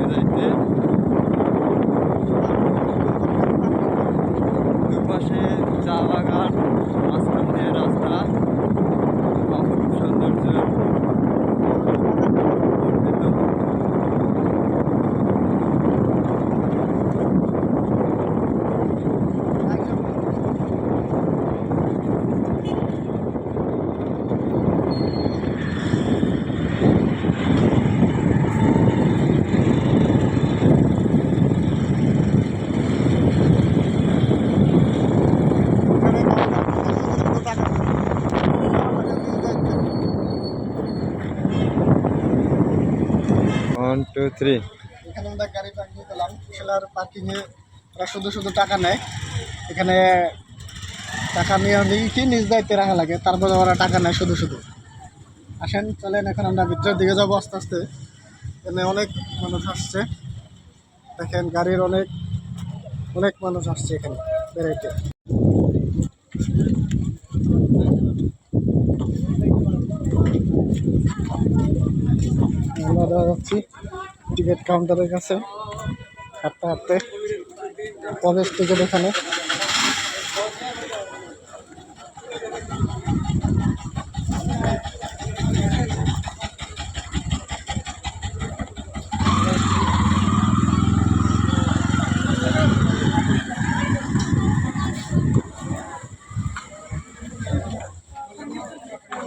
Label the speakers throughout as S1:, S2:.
S1: যাইতে। দুপাশে চা বাগান, মাঝখান দিয়ে রাস্তা, অপরূপ সৌন্দর্য। One, two, three.
S2: এখানে আমরা গাড়ি পার্কিং করলাম। খেলার পার্কিংয়ে ওরা শুধু শুধু টাকা নেয়। এখানে টাকা নিয়ে কি নিজ দায়িত্বে রাখা লাগে, তারপরে ওরা টাকা নেয় শুধু শুধু। আসেন চলেন এখন আমরা ভিতরের দিকে যাবো আস্তে আস্তে। এখানে অনেক মানুষ আসছে, দেখেন গাড়ির অনেক অনেক মানুষ আসছে এখানে বেড়াইতে। আমরা যাচ্ছি টিকিট কাউন্টারের কাছে, হাঁটতে হাঁটতে প্রবেশ টিকিট এখানে।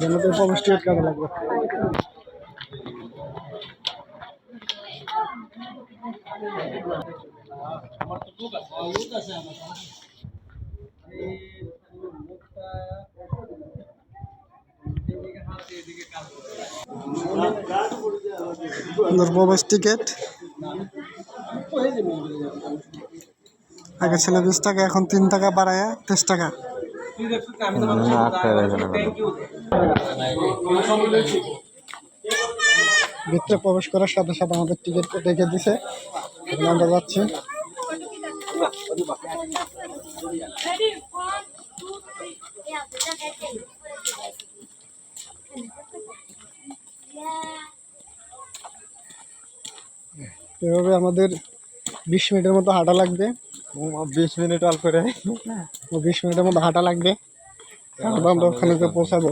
S2: জনতার প্রবেশ টিকিট কাটা লাগবে। প্রবেশ টিকিট আগে ছিল 20 টাকা, এখন 3 টাকা বাড়ায় 23 টাকা। ভিতরে প্রবেশ করার সাথে সাথে আমাদের টিকিট দেখে দিছে, আমরা যাচ্ছি। এভাবে আমাদের 20 মিনিটের মতো হাঁটা লাগবে।
S1: 20 মিনিট অল করে
S2: 20 মিনিটের মতো হাঁটা লাগবে, আমরা ওখানে পৌঁছাবো।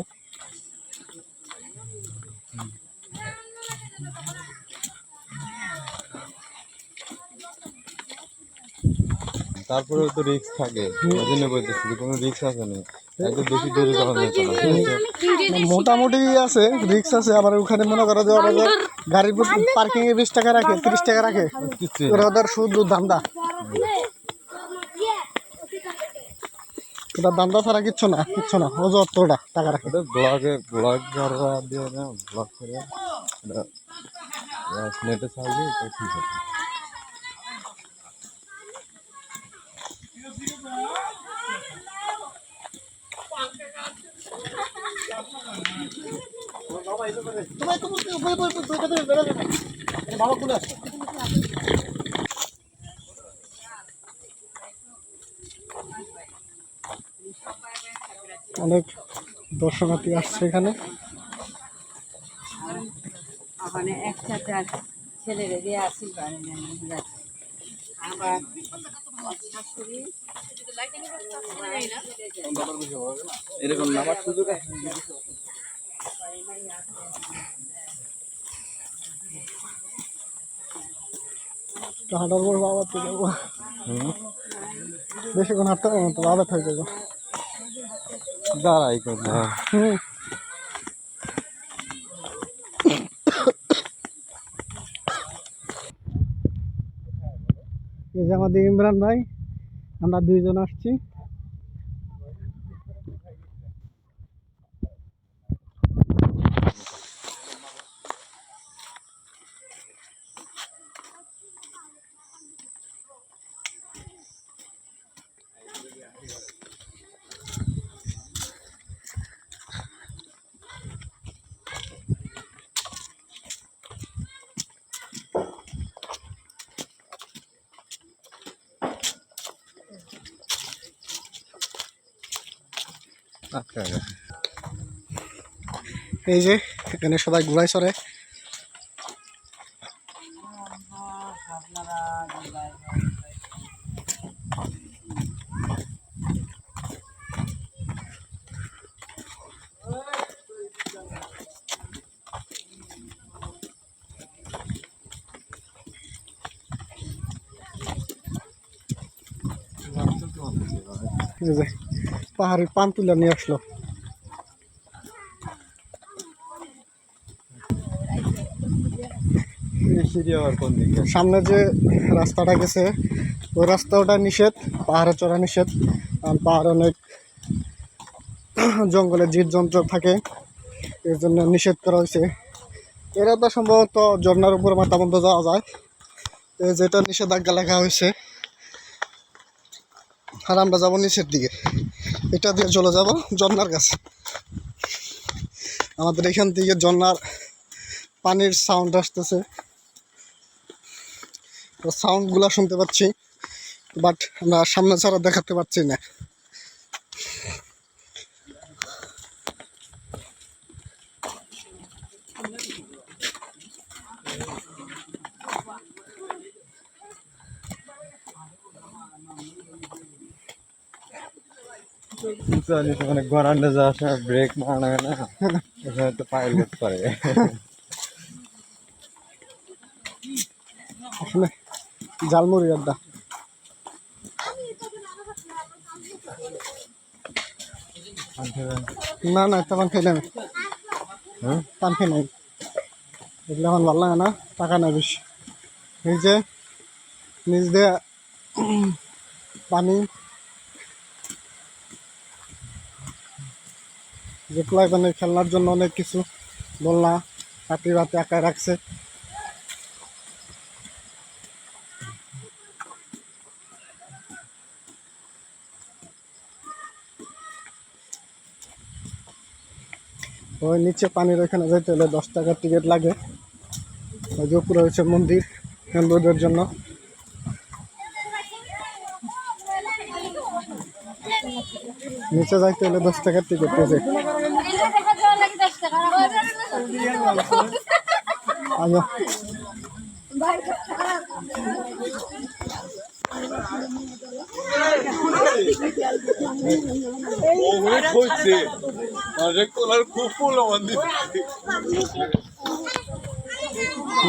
S1: তারপরেও তো রিস্ক থাকে, ওই জন্য বলতেছি কোনো রিস্ক আছে না, একদম বেশি দেরি করা যাচ্ছে না।
S2: মোটামুটি আছে, রিক্স আছে। আবার ওখানে মনে করো যে ওরা গাড়ির পার্কিং এ 20 টাকা রাখে, 30 টাকা রাখে, ওদের শুধু ধান্দা। ওটা ধান্দা ছাড়া কিচ্ছু না, কিচ্ছু না। ও যত ওটা টাকা রাখে।
S1: ব্লগ দিয়ে না, ব্লগ করে নেটে চাইলে ঠিক আছে।
S2: অনেক দর্শনার্থী আসছে এখানে।
S3: একসাথে ছেলেরে দিয়ে আসি আবার
S1: এরকম নামার সুযোগ আছে।
S2: হাঁটার পর বাবা তো যাবো, বেশিক্ষণ হাঁটতে পারবো তো, বাবা হয়ে যাবো।
S1: দাঁড়াই করলে
S2: এই যে আমাদের ইমরান ভাই, আমরা 2 জন আসছি। এই যে এখানে সবাই ঘোড়ায় চড়ে। এই যে পাহাড়ি পান তুলে নিয়ে আসলো।
S1: এই সিঁড়ি আবার কোন দিকে?
S2: সামনে যে রাস্তাটা গেছে ওই রাস্তাটা নিষেধ, পাহাড়ে চড়া নিষেধ, কারণ পাহাড়ে অনেক জঙ্গলে জীবজন্তু থাকে, এর জন্য নিষেধ করা হয়েছে। এরা তো সম্ভবত ঝর্ণার উপর মাথা বন্ধ যাওয়া যায়, যেটা নিষেধাজ্ঞা লেখা হয়েছে। আর আমরা যাবো নিচের দিকে, এটা দিয়ে চলে যাব ঝর্ণার কাছে। আমাদের এখান থেকে ঝর্ণার পানির সাউন্ড আসতেছে, সাউন্ডগুলো শুনতে পাচ্ছি, বাট আমরা সামনে ছাড়া দেখাতে পারছি না।
S1: মানে গরান্ডে যাওয়ার সময় ব্রেক মারা না, এখানে তো পাইলট করে।
S2: আসলে জালমুড়ি আড্ডা। না না, একটা পান খাই না, পান খাই নাই, এগুলো আমার ভালো লাগে না, টাকা নাই বেশি। এই যে নিচ দিয়ে পানি, যেগুলো এখানে খেলনার জন্য অনেক কিছু দোলনা কাটি বাতি আঁকায় রাখছে। ওই নিচে পানির ওইখানে যেতে হলে 10 টাকার টিকিট লাগে। ওই যে উপরে হচ্ছে মন্দির হিন্দুদের জন্য। নিচে যাইতে হলে 10 টাকার টিকিট পেয়েছে। আচ্ছা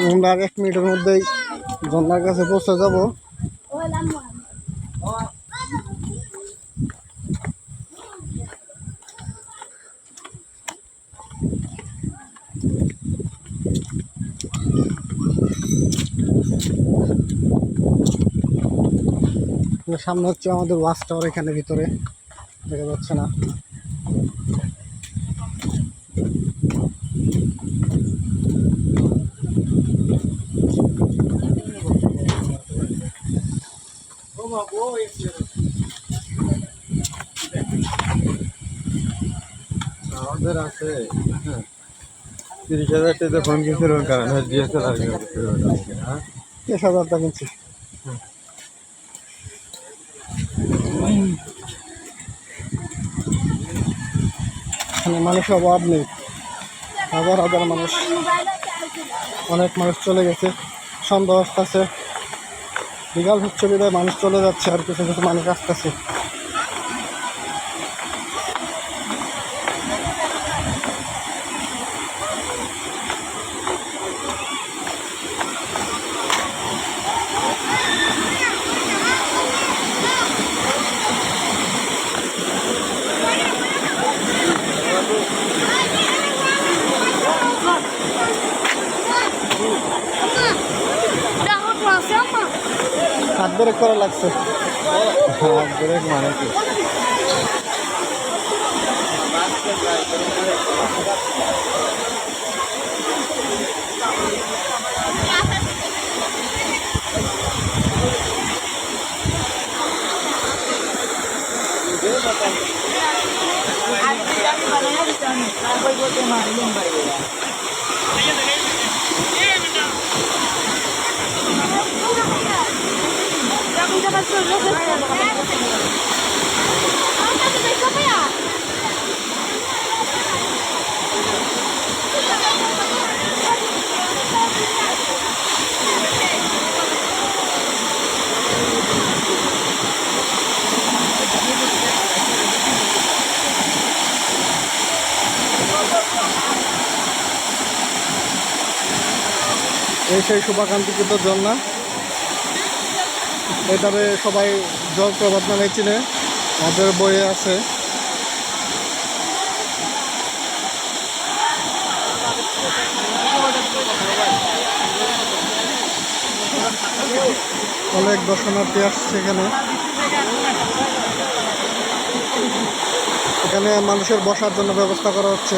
S2: আমরা 1 মিনিটের মধ্যেই ঝর্ণার কাছে পৌঁছে যাব। সামনে হচ্ছে আমাদের ওয়াচ টাওয়ার, এখানে ভিতরে দেখা যাচ্ছে না।
S1: আমাদের আছে 30,000 টাকা ফোন কিনছিল, কারণ ডিএসএলআর হ্যাঁ
S2: 30,000 টাকা কিনছি। এখানে মানুষের অভাব নেই, হাজার হাজার মানুষ, অনেক মানুষ চলে গেছে, সন্ধ্যা আসতেছে, বিকাল হচ্ছে বিদায় মানুষ চলে যাচ্ছে, আর কিছু কিছু মানুষ আসতেছে। হাত ব্রেক করা লাগছে,
S1: হাত ব্রেক মানে কি?
S2: এই সেই শুভাকাঙ্ক্ষিত ঝর্ণা, এটারে সবাই জলপ্রপাত নামে চিনে। ওদের বইয়ে আছে। অনেক দর্শনার্থী আসছে এখানে। এখানে মানুষের বসার জন্য ব্যবস্থা করা হচ্ছে।